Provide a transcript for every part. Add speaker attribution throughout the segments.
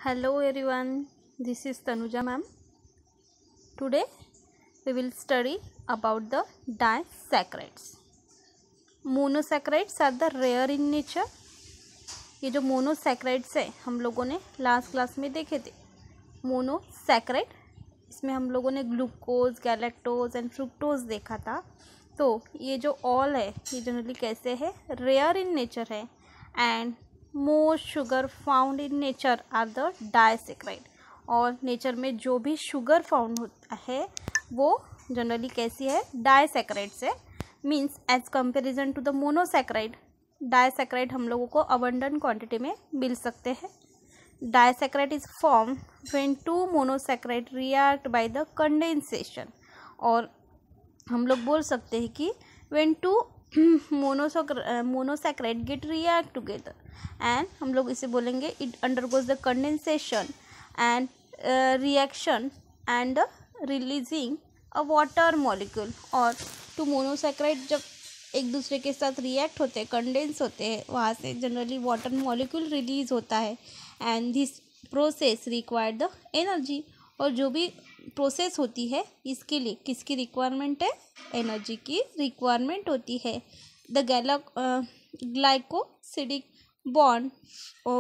Speaker 1: Hello everyone, this is Tanuja ma'am. Today we will study about the disaccharides. Monosaccharides are the rare in nature. ये जो monosaccharides है हम लोगों ने last class में देखे थे. मोनोसैक्राइड इसमें हम लोगों ने ग्लूकोज, गैलेक्टोज एंड फ्रुक्टोज देखा था. तो ये जो ऑल है ये जनरली कैसे है, रेयर इन नेचर है and most sugar found in nature are the disaccharide. और नेचर में जो भी शुगर फाउंड होता है वो जनरली कैसी है, डाइसैक्राइड्स है. Means as comparison to the monosaccharide, disaccharide हम लोगों को अबंडेंट क्वांटिटी में मिल सकते हैं. Disaccharide is form when two monosaccharide react by the condensation. और हम लोग बोल सकते हैं कि when two monosaccharide get react together and हम लोग इसे बोलेंगे it undergoes the condensation and reaction and releasing a water molecule. और टू मोनोसैक्राइड जब एक दूसरे के साथ रिएक्ट होते हैं, कंडेंस होते हैं, वहाँ से जनरली वाटर मॉलिक्यूल रिलीज होता है and this process require the energy. और जो भी प्रोसेस होती है इसके लिए किसकी रिक्वायरमेंट है, एनर्जी की रिक्वायरमेंट होती है. The glycosidic bond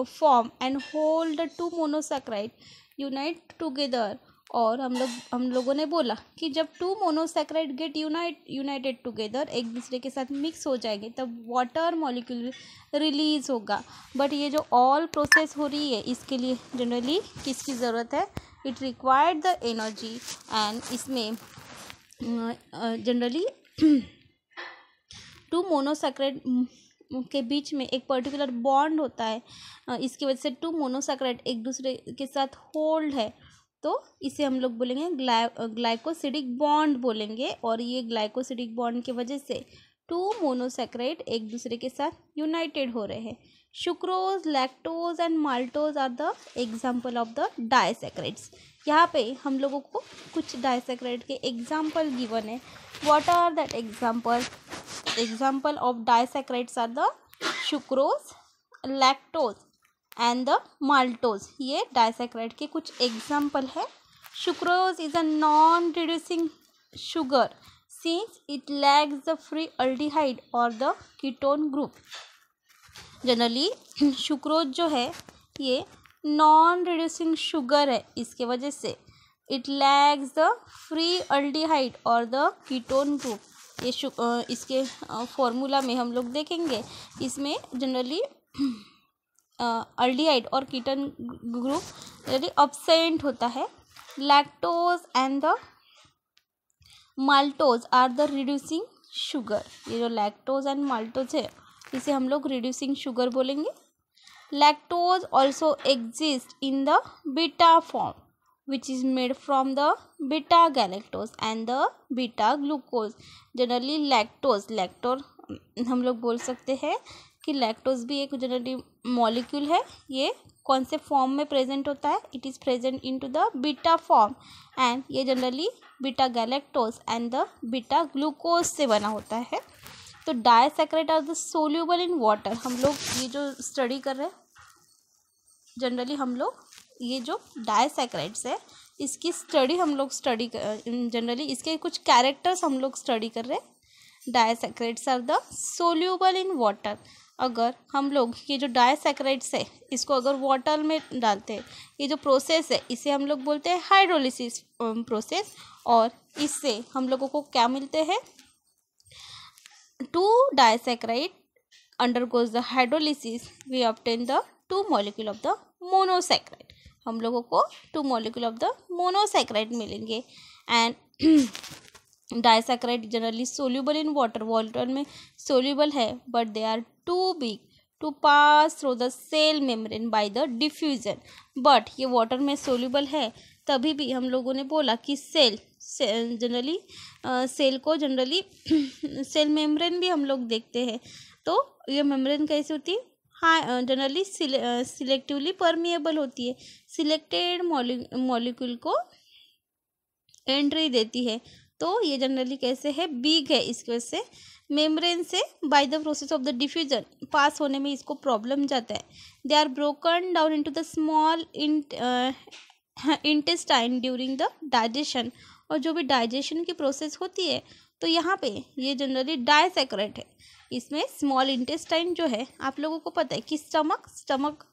Speaker 1: form and hold the two monosaccharide unite together. और हम लोगों ने बोला कि जब two monosaccharide get united together, एक दूसरे के साथ मिक्स हो जाएंगे, तब वाटर मॉलिक्यूल रिलीज होगा. बट ये जो ऑल प्रोसेस हो रही है इसके लिए जनरली किसकी ज़रूरत है, it required the energy. And इसमें जनरली टू मोनोसैक्राइड के बीच में एक पर्टिकुलर बॉन्ड होता है. इसकी वजह से टू मोनोसैक्राइड एक दूसरे के साथ होल्ड है, तो इसे हम लोग बोलेंगे ग्लाइकोसिडिक बॉन्ड बोलेंगे. और ये ग्लाइकोसिडिक बॉन्ड की वजह से टू मोनोसैक्राइड एक दूसरे के साथ यूनाइटेड हो रहे हैं. Sucrose, lactose and maltose are the example of the disaccharides. यहाँ पे हम लोगों को कुछ डाइसैक्राइड के एग्जाम्पल गिवन है. What are that example of disaccharides are the sucrose, lactose and the maltose. ये डाइसैक्राइड के कुछ एग्जाम्पल है. Sucrose is a non reducing sugar since it lacks the free aldehyde or the ketone group. Generally sucrose जो है ये non reducing sugar है, इसके वजह से it lacks the free aldehyde और द कीटोन ग्रुप. ये इसके फॉर्मूला में हम लोग देखेंगे, इसमें जनरली अल्डिहाइड और कीटोन ग्रुप जनरली अब्सेंट होता है. Lactose and the maltose are the reducing sugar. ये जो लैक्टोज एंड माल्टोज है इसे हम लोग रिड्यूसिंग शुगर बोलेंगे. Lactose also exist in the beta form which is made from the beta galactose and the beta glucose. Generally lactose हम लोग बोल सकते हैं कि लैक्टोज भी एक जनरली मॉलिक्यूल है. ये कौन से फॉर्म में प्रेजेंट होता है, it is present into the beta form and ये generally beta galactose and the beta glucose से बना होता है. तो disaccharide are the soluble in water. हम लोग ये जो स्टडी कर रहे हैं जनरली हम लोग ये जो डाइसैक्राइड्स है इसकी स्टडी हम लोग जनरली इसके कुछ कैरेक्टर्स हम लोग स्टडी कर रहे हैं. Disaccharides are the soluble in water. अगर हम लोग ये जो डाइसैक्राइड्स है इसको अगर वाटर में डालते हैं, ये जो प्रोसेस है इसे हम लोग बोलते हैं हाइड्रोलिसिस प्रोसेस. और इससे हम लोगों को क्या मिलते हैं, two disaccharide undergoes the hydrolysis we obtain the two molecule of the monosaccharide. हम लोगों को two molecule of the monosaccharide मिलेंगे. And disaccharide generally soluble in water में सोल्यूबल है but they are too big to pass through the cell membrane by the diffusion. But ये water में soluble है तभी भी हम लोगों ने बोला कि सेल जनरली सेल को जनरली सेल मेम्ब्रेन भी हम लोग देखते हैं. तो ये मेम्ब्रेन कैसी होती है, हाँ जनरली सिलेक्टिवली परमिएबल होती है. सिलेक्टेड मॉलिक्यूल को एंट्री देती है. तो ये जनरली कैसे है, बिग है, इसकी वजह से मेम्ब्रेन से by the process of the diffusion pass होने में इसको प्रॉब्लम जाता है. They are broken down into the small intestine during the digestion. और जो भी डाइजेशन की प्रोसेस होती है तो यहाँ पे ये जनरली डाइसैकराइड है. इसमें स्मॉल इंटेस्टाइन जो है आप लोगों को पता है कि स्टमक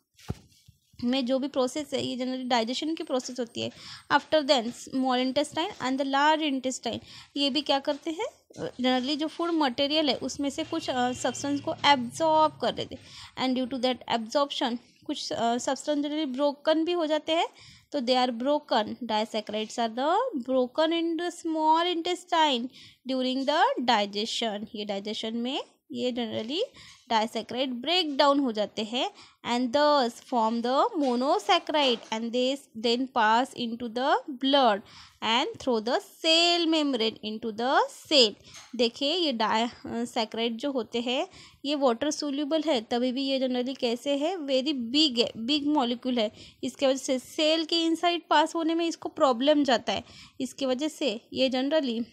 Speaker 1: में जो भी प्रोसेस है ये जनरली डाइजेशन की प्रोसेस होती है. After then small intestine and the large intestine ये भी क्या करते हैं, जनरली जो फूड मटेरियल है उसमें से कुछ सब्सटेंस को एब्जॉर्ब कर देते हैं. And due to that absorption कुछ सब्सटेंस जनरली ब्रोकन भी हो जाते हैं. तो they are broken, disaccharides are the broken in the small intestine during the digestion. ये डाइजेशन में ये जनरली डाइसैकराइड ब्रेक डाउन हो जाते हैं and thus form the monosaccharide and they then pass into the blood and through the cell membrane into the cell. देखिए ये disaccharide जो होते हैं ये वाटर सोल्यूबल है, तभी भी ये जनरली कैसे है, वेरी बिग है, बिग मॉलिक्यूल है. इसके वजह से सेल के इनसाइड पास होने में इसको प्रॉब्लम जाता है. इसकी वजह से ये जनरली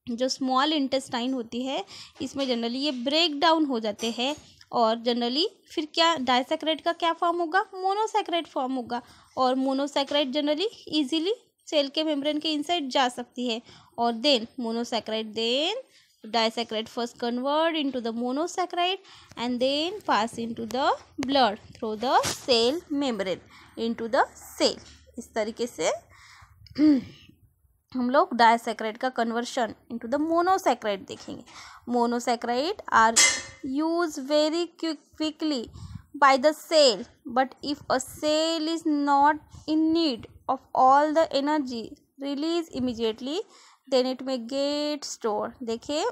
Speaker 1: जो स्मॉल इंटेस्टाइन होती है इसमें जनरली ये ब्रेक डाउन हो जाते हैं. और जनरली फिर क्या डाइसैकराइड का क्या फॉर्म होगा, मोनोसैकराइड फॉर्म होगा. और मोनोसैकराइड जनरली इजीली सेल के मेम्ब्रेन के इनसाइड जा सकती है. और then monosaccharide then disaccharide first convert into the monosaccharide and then pass into the blood through the cell membrane into the cell. इस तरीके से हम लोग डाइसैकराइड का कन्वर्शन इनटू द मोनोसैकराइड देखेंगे. Monosaccharide are use very quickly by the cell, but if a cell is not in need of all the energy released immediately then it may get stored. देखिए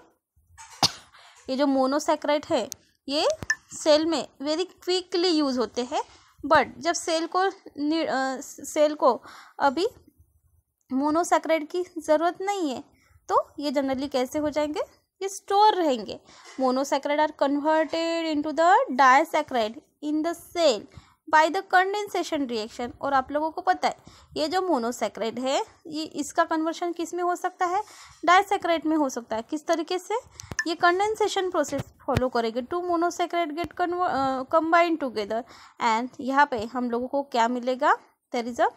Speaker 1: ये जो monosaccharide है ये cell में very quickly use होते हैं, but जब cell को अभी मोनोसैकराइड की ज़रूरत नहीं है तो ये जनरली कैसे हो जाएंगे, ये स्टोर रहेंगे. Monosaccharide are converted into the disaccharide in the cell by the condensation reaction. और आप लोगों को पता है ये जो मोनोसैकराइड है ये इसका कन्वर्शन किस में हो सकता है, डाइसैकराइड में हो सकता है. किस तरीके से, ये कंडेंसेशन प्रोसेस फॉलो करेंगे. Two monosaccharide get combined together and यहाँ पे हम लोगों को क्या मिलेगा, देयर इज अ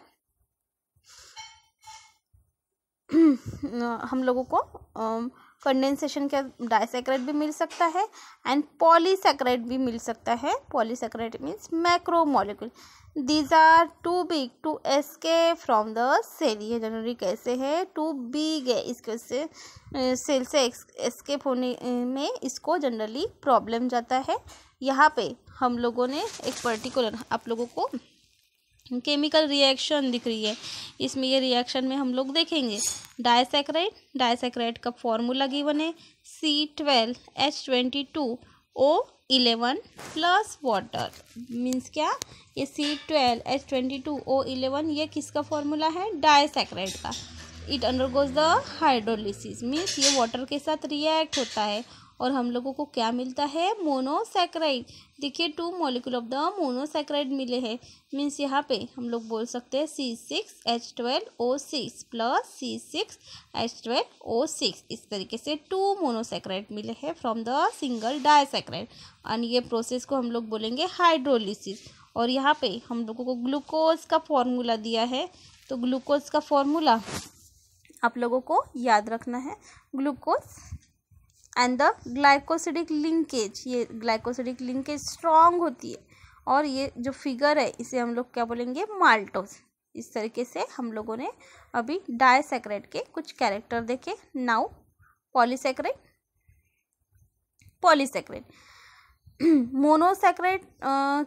Speaker 1: हम लोगों को कंडेंसेशन का डाइसैकराइड भी मिल सकता है एंड पॉलीसैकराइड भी मिल सकता है. Polysaccharide means macro molecule. These are too big to escape from the cell. ये जनरली कैसे है, टू बिग है, इसके से सेल से एस्केप होने में इसको जनरली प्रॉब्लम जाता है. यहाँ पे हम लोगों ने एक पर्टिकुलर आप लोगों को केमिकल रिएक्शन दिख रही है. इसमें ये रिएक्शन में हम लोग देखेंगे डाइसैकराइड का फॉर्मूला गिवन है C12H22O11 प्लस वाटर. मीन्स क्या, ये C12H22O11 ये किसका फॉर्मूला है, डाइसैकराइड का. It undergoes the hydrolysis means ये वाटर के साथ रिएक्ट होता है और हम लोगों को क्या मिलता है, मोनोसैकराइड. देखिए 2 मॉलिक्यूल ऑफ द मोनोसैकराइड मिले हैं. मीन्स यहाँ पे हम लोग बोल सकते हैं C6H12O6 प्लस C6H12O6. इस तरीके से 2 मोनोसैकराइड मिले हैं फ्रॉम द सिंगल डाइसैकराइड. और ये प्रोसेस को हम लोग बोलेंगे हाइड्रोलिसिस. और यहाँ पे हम लोगों को ग्लूकोज का फॉर्मूला दिया है. तो ग्लूकोज का फॉर्मूला आप लोगों को याद रखना है. Glucose and the glycosidic linkage, ये ग्लाइकोसिडिक लिंकेज स्ट्रॉन्ग होती है. और ये जो फिगर है इसे हम लोग क्या बोलेंगे, माल्टोज. इस तरीके से हम लोगों ने अभी डाइसैकराइड के कुछ कैरेक्टर देखे. Now polysaccharide. Monosaccharide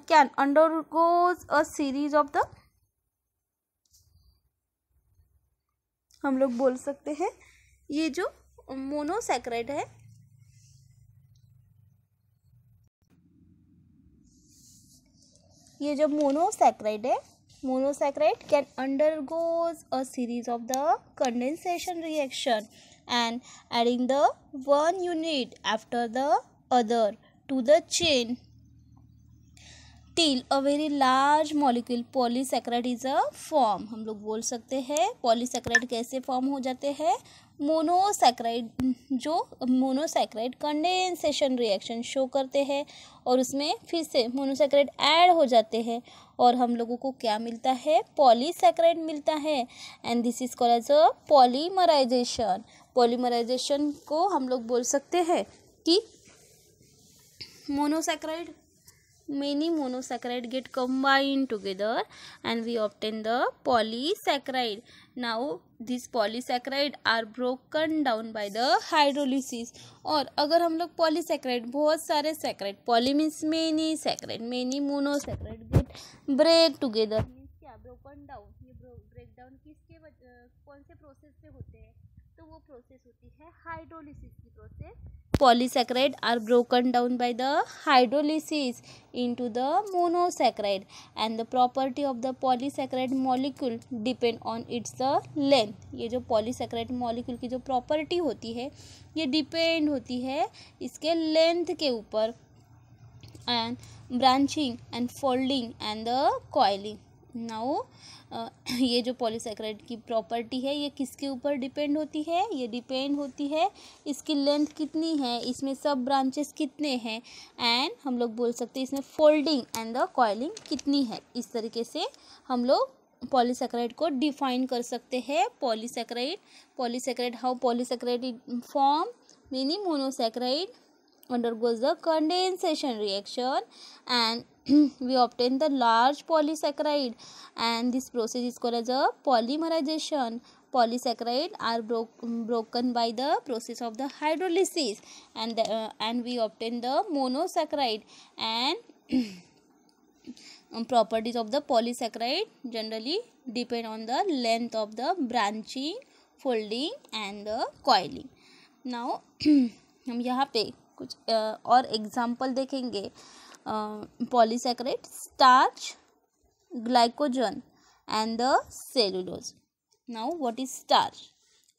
Speaker 1: can undergoes a series of the, हम लोग बोल सकते हैं ये जो मोनोसैकराइड है monosaccharide can undergoes a series of the condensation reaction and adding the one unit after the other to the chain till a very large molecule polysaccharide is a form। हम लोग बोल सकते हैं पॉलीसैकेराइड कैसे form हो जाते हैं, monosaccharide, जो मोनोसैकेराइड कंडेंसेशन रिएक्शन शो करते हैं और उसमें फिर से मोनोसैकेराइड ऐड हो जाते हैं और हम लोगों को क्या मिलता है, पॉलीसैकेराइड मिलता है। And this is called as a polymerisation. Polymerisation को हम लोग बोल सकते हैं कि monosaccharide, many monosaccharide get combined together and we obtain the polysaccharide। Now these polysaccharide are broken down by the hydrolysis। और अगर हम लोग पॉलीसैकेराइड, बहुत सारे saccharide, poly means many saccharide, many monosaccharide get break together, means क्या, broken down. ये break down किसके कौन से प्रोसेस से होते हैं, तो वो प्रोसेस होती है हाइड्रोलिसिस की process. Polysaccharide are broken down by the hydrolysis into the monosaccharide and the property of the polysaccharide molecule depend on its the length। ये जो polysaccharide molecule की जो property होती है ये depend होती है इसके length के ऊपर, and branching and folding and the coiling। Now ये जो पॉलीसैकेराइड की प्रॉपर्टी है ये किसके ऊपर डिपेंड होती है, ये डिपेंड होती है इसकी लेंथ कितनी है, इसमें सब ब्रांचेस कितने हैं, एंड हम लोग बोल सकते हैं इसमें फोल्डिंग एंड द कॉइलिंग कितनी है। इस तरीके से हम लोग पॉलीसैकेराइड को डिफाइन कर सकते हैं। Polysaccharide how polysaccharide form, many monosaccharide undergoes the condensation reaction and we obtain the large polysaccharide and this process is called as a polymerization। Polysaccharide are broken by the process of the hydrolysis and we obtain the monosaccharide and properties of the polysaccharide generally depend on the length of the branching, folding and the coiling। now हम यहाँ पे कुछ और example देखेंगे। Polysaccharide, starch, glycogen and the cellulose. Now what is starch?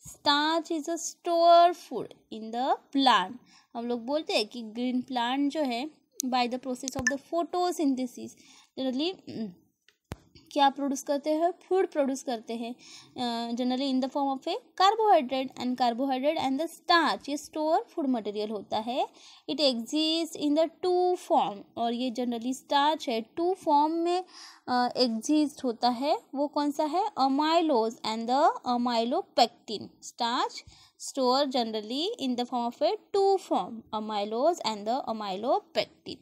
Speaker 1: Starch is a store food in the plant. हम लोग बोलते हैं कि ग्रीन प्लांट जो है bye the process of the photosynthesis generally क्या प्रोड्यूस करते हैं, फूड प्रोड्यूस करते हैं generally in the form of A carbohydrate and the starch, ये स्टोर फूड मटेरियल होता है। It exist in the two form, और ये जनरली स्टार्च है टू फॉर्म में एग्जिस्ट होता है। वो कौन सा है, amylose and the amylopectin. Starch store generally in the form of a two form, amylose and the amylopectin.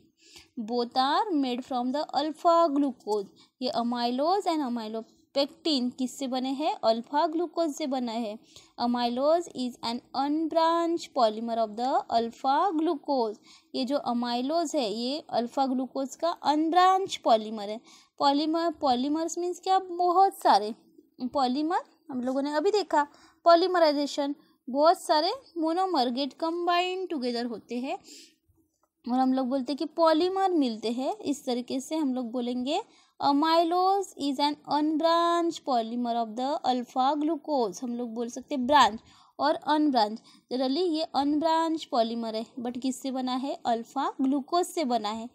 Speaker 1: Both are made from the alpha glucose. ये अमाइलोज एंड अमाइलोपेक्टिन किससे बने हैं, अल्फा ग्लूकोज से बना है। Amylose is an unbranch polymer of the alpha glucose. ये जो amylose है ये अल्फा ग्लूकोज का अनब्रांच पॉलीमर है। पॉलीमर्स मीन्स क्या, बहुत सारे पॉलीमर, हम लोगों ने अभी देखा पॉलीमराइजेशन, बहुत सारे मोनोमर गेट कंबाइंड टुगेदर होते हैं और हम लोग बोलते हैं कि पॉलीमर मिलते हैं। इस तरीके से हम लोग बोलेंगे amylose is an unbranch polymer of the alpha glucose. हम लोग बोल सकते हैं ब्रांच और अनब्रांच। जनरली ये अनब्रांच पॉलीमर है बट किससे बना है, अल्फा ग्लूकोज से बना है।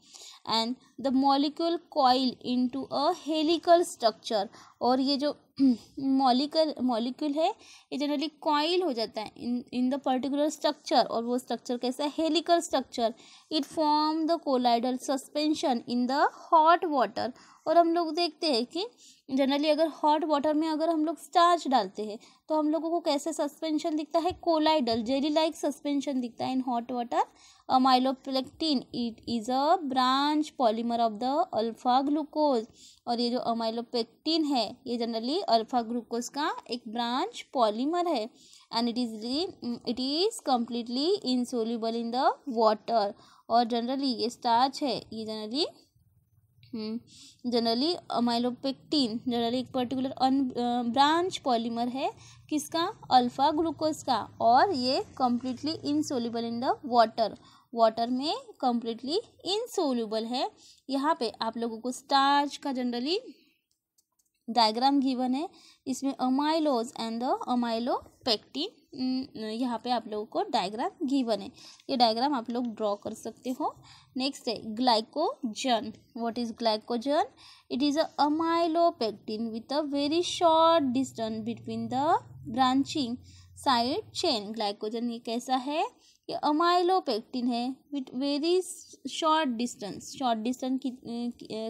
Speaker 1: And the molecule coil into a helical structure, और ये जो मॉलिक्यूल है ये जनरली कॉइल हो जाता है इन द पर्टिकुलर स्ट्रक्चर, और वो स्ट्रक्चर कैसा है, helical structure. It form the colloidal suspension in the hot water. और हम लोग देखते हैं कि जनरली अगर हॉट वाटर में अगर हम लोग स्टार्च डालते हैं तो हम लोगों को कैसे सस्पेंशन दिखता है, कोलाइडल जेली लाइक सस्पेंशन दिखता है in hot water. Amylopectin it is a branch polymer of the alpha glucose, और ये जो अमाइलोपेक्टिन है ये जनरली अल्फा ग्लूकोज का एक ब्रांच पॉलीमर है। And it is completely insoluble in the water. और जनरली ये स्टार्च है ये जनरली अमाइलोपेक्टिन जनरली एक पर्टिकुलर ब्रांच पॉलीमर है किसका, अल्फा ग्लूकोज का, और ये completely insoluble in the water में कम्प्लीटली इनसोल्यूबल है। यहाँ पे आप लोगों को स्टार्च का जनरली डायग्राम गिवन है, इसमें अमाइलोज एंड द अमाइलोपेक्टिन यहाँ पे आप लोगों को डायग्राम गिवन है, ये डायग्राम आप लोग ड्रॉ कर सकते हो। नेक्स्ट है glycogen. What is glycogen? It is a amylopectin with a very short distance between the branching side chain. Glycogen ये कैसा है? ये अमाइलोपेक्टिन है with very short distance. Short distance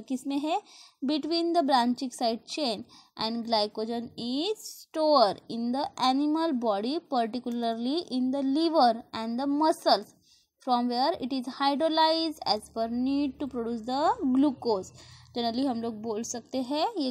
Speaker 1: किस में है? Between the branching side chain. And glycogen is store in the animal body, particularly in the liver and the muscles, from where it is hydrolyzed as per need to produce the glucose। Generally हम लोग बोल सकते हैं ये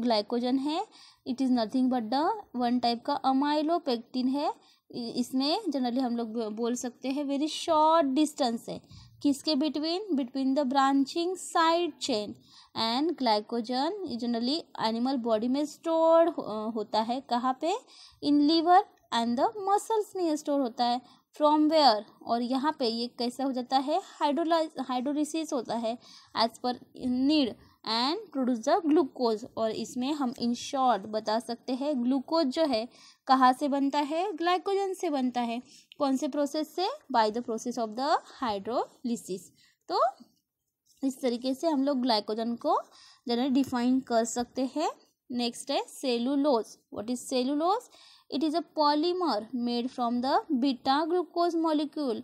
Speaker 1: glycogen है, it is nothing but the one type का amylopectin है। इसमें जनरली हम लोग बोल सकते हैं वेरी शॉर्ट डिस्टेंस है किसके between the branching side chain. And glycogen generally animal body में स्टोर होता है, कहाँ पे? In liver and the muscles में स्टोर होता है। फ्रॉम वेयर, और यहाँ पे ये कैसा हो जाता है? हाइड्रोलिसिस होता है as per need and produce the glucose. और इसमें हम इन शॉर्ट बता सकते हैं ग्लूकोज जो है कहाँ से बनता है? ग्लाइकोजन से बनता है। कौन से प्रोसेस से? By the process of the hydrolysis. तो इस तरीके से हम लोग ग्लाइकोजन को जनरली डिफाइन कर सकते हैं। नेक्स्ट है cellulose. What is cellulose? It is a polymer made from the beta glucose molecule,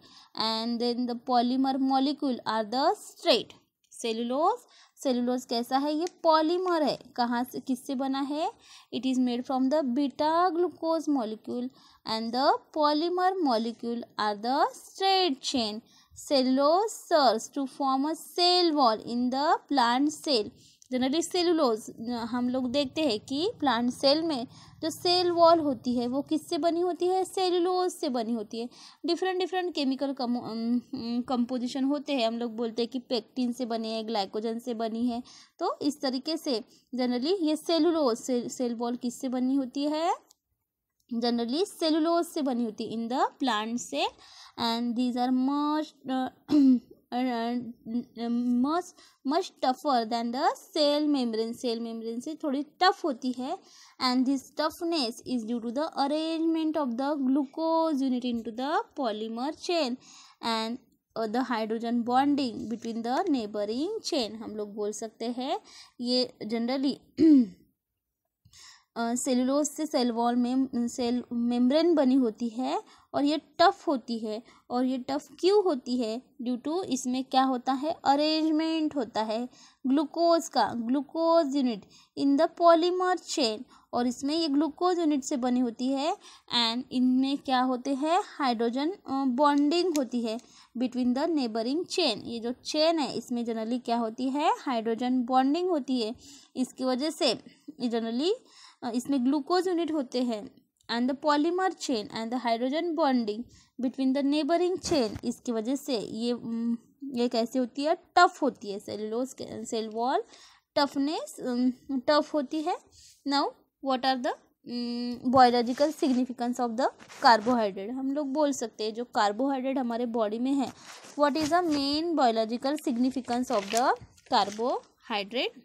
Speaker 1: and then the polymer molecule are the straight cellulose कैसा है? ये पॉलीमर है। कहाँ से, किससे बना है? It is made from the beta glucose molecule and the polymer molecule are the straight chain। Cellulose serves to form a cell wall in the plant cell। Generally cellulose हम लोग देखते हैं कि प्लांट सेल में जो cell wall होती है वो किससे बनी होती है? सेलुलोज से बनी होती है। डिफरेंट केमिकल कंपोजिशन होते हैं, हम लोग बोलते हैं कि पेक्टिन से बनी है, ग्लाइकोजन से बनी है। तो इस तरीके से जनरली ये सेलुलोज सेल वॉल किससे बनी होती है? जनरली सेलुलोज से बनी होती है in the plant cell. And these are much tougher than the cell membrane. Cell membrane से थोड़ी टफ होती है। And this toughness is due to the arrangement of the glucose unit into the polymer chain and the hydrogen bonding between the neighbouring chain. हम लोग बोल सकते हैं ये जनरली सेलुलोज से सेल वॉल में सेल मेम्ब्रेन बनी होती है और ये टफ होती है। और ये टफ क्यों होती है? ड्यू टू इसमें क्या होता है? अरेंजमेंट होता है ग्लूकोज का, glucose unit in the polymer chain. और इसमें ये ग्लूकोज यूनिट से बनी होती है। एंड इनमें क्या होते हैं? हाइड्रोजन बॉन्डिंग होती है बिटवीन द नेबरिंग चेन। ये जो चेन है इसमें जनरली क्या होती है? हाइड्रोजन बॉन्डिंग होती है। इसकी वजह से जनरली इसमें ग्लूकोज यूनिट होते हैं and the polymer chain and the hydrogen bonding between the neighbouring chain. इसकी वजह से ये कैसे होती है? टफ होती है। Cellulose cell wall toughness tough होती है। Now what are the biological significance of the carbohydrate? हम लोग बोल सकते हैं जो कार्बोहाइड्रेट हमारे बॉडी में है, what is the main biological significance of the carbohydrate?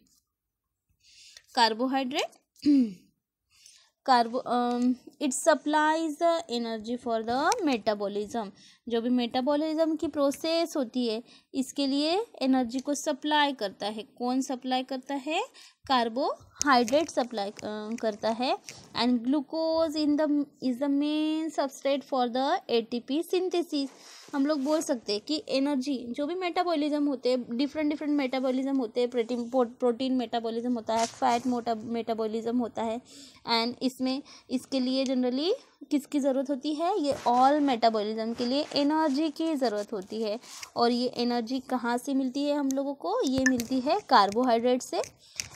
Speaker 1: It supplies the energy for the metabolism. जो भी मेटाबॉलिज्म की प्रोसेस होती है इसके लिए एनर्जी को सप्लाई करता है। कौन सप्लाई करता है? कार्बोहाइड्रेट सप्लाई करता है। And glucose is the main substrate for the ATP synthesis. हम लोग बोल सकते हैं कि एनर्जी जो भी मेटाबॉलिज्म होते हैं, डिफरेंट मेटाबॉलिज्म होते हैं। प्रोटीन मेटाबॉलिज्म होता है, फैट मेटाबॉलिज्म होता है। एंड इसमें इसके लिए जनरली किसकी ज़रूरत होती है? ये ऑल मेटाबॉलिज्म के लिए एनर्जी की ज़रूरत होती है। और ये एनर्जी कहाँ से मिलती है हम लोगों को? ये मिलती है कार्बोहाइड्रेट से।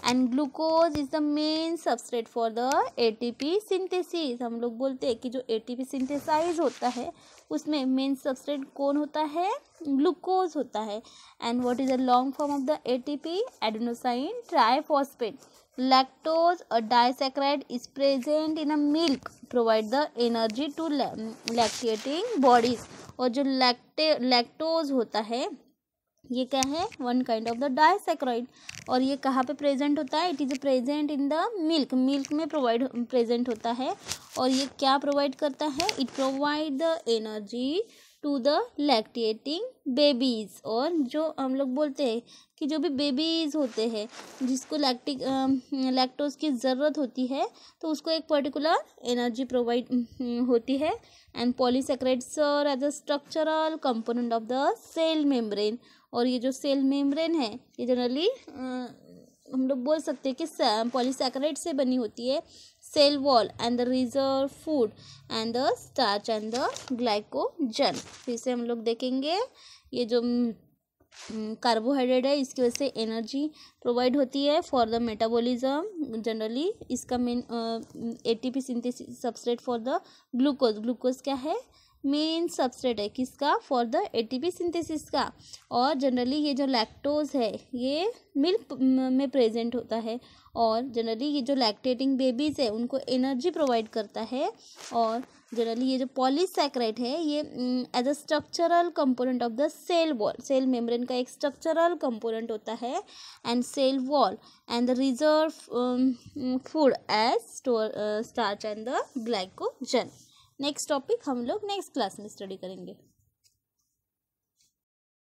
Speaker 1: And glucose is the main substrate for the ATP synthesis. हम लोग बोलते हैं कि जो एटीपी सिंथेसाइज होता है उसमें मेन सबस्ट्रेट कौन होता है? ग्लूकोज होता है। And what is the long form of the ATP? Adenosine triphosphate. Lactose a disaccharide is present in a milk provide the energy to lactating bodies। और जो लैक्टोज होता है ये क्या है, one kind of the disaccharide. और ये कहाँ पे प्रेजेंट होता है, it is present in the milk, milk में प्रेजेंट होता है। और ये क्या प्रोवाइड करता है, it provide the energy to the lactating babies. और जो हम लोग बोलते हैं कि जो भी बेबीज़ होते हैं जिसको लैक्टोज की ज़रूरत होती है, तो उसको एक पर्टिकुलर एनर्जी प्रोवाइड होती है। And polysaccharides are as a structural component of the cell membrane. और ये जो सेल मेम्ब्रेन है ये जनरली हम लोग बोल सकते हैं कि पॉलीसैकेराइड से बनी होती है। Cell wall and the reserve food and the starch and the glycogen. फिर से हम लोग देखेंगे, ये जो कार्बोहाइड्रेट है इसकी वजह से एनर्जी प्रोवाइड होती है फॉर द मेटाबॉलिज्म। जनरली इसका main ATP synthesis substrate for the glucose. Glucose क्या है, मेन सबस्ट्रेट है किसका, फॉर द एटीपी सिंथेसिस का। और जनरली ये जो लैक्टोज है ये मिल्क में प्रेजेंट होता है। और जनरली ये जो लैक्टेटिंग बेबीज़ है उनको एनर्जी प्रोवाइड करता है। और जनरली ये जो पॉलीसैकेराइड है ये as a structural component of the cell wall, cell membrane का एक स्ट्रक्चरल कंपोनेंट होता है। And cell wall and the reserve food as starch and the glycogen. Next topic हम लोग नेक्स्ट क्लास में स्टडी करेंगे।